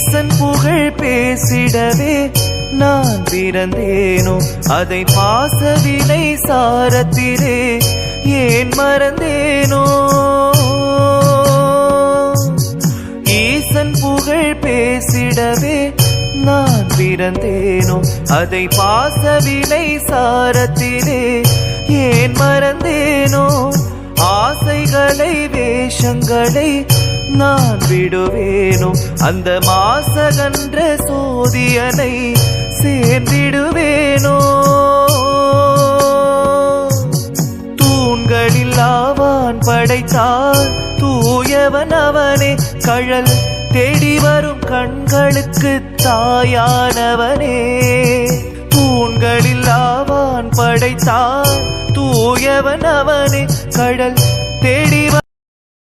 ஈசன் புகழ் பேசிடவே நான் பிறந்தேனோ அதை பாசவினை சாரத்திலே ஏன் மறந்தேனோ ஈசன் புகழ் பேசிடவே நான் பிறந்தேனோ அதை பாசவினை சாரத்திலே ஏன் மறந்தேனோ ஆசைகளை வேஷங்களை நான் விடுவேனோ அந்த மாசகன்ற சோதியனை சேர்ந்திடுவேனோ தூண்களில் ஆவான் படைத்தால் தூயவன் அவனே கழல் தேடி வரும் கண்களுக்கு தாயானவனே தூண்களில் ஆவான் படைத்தால் தூயவன் அவனே கடல் தேடி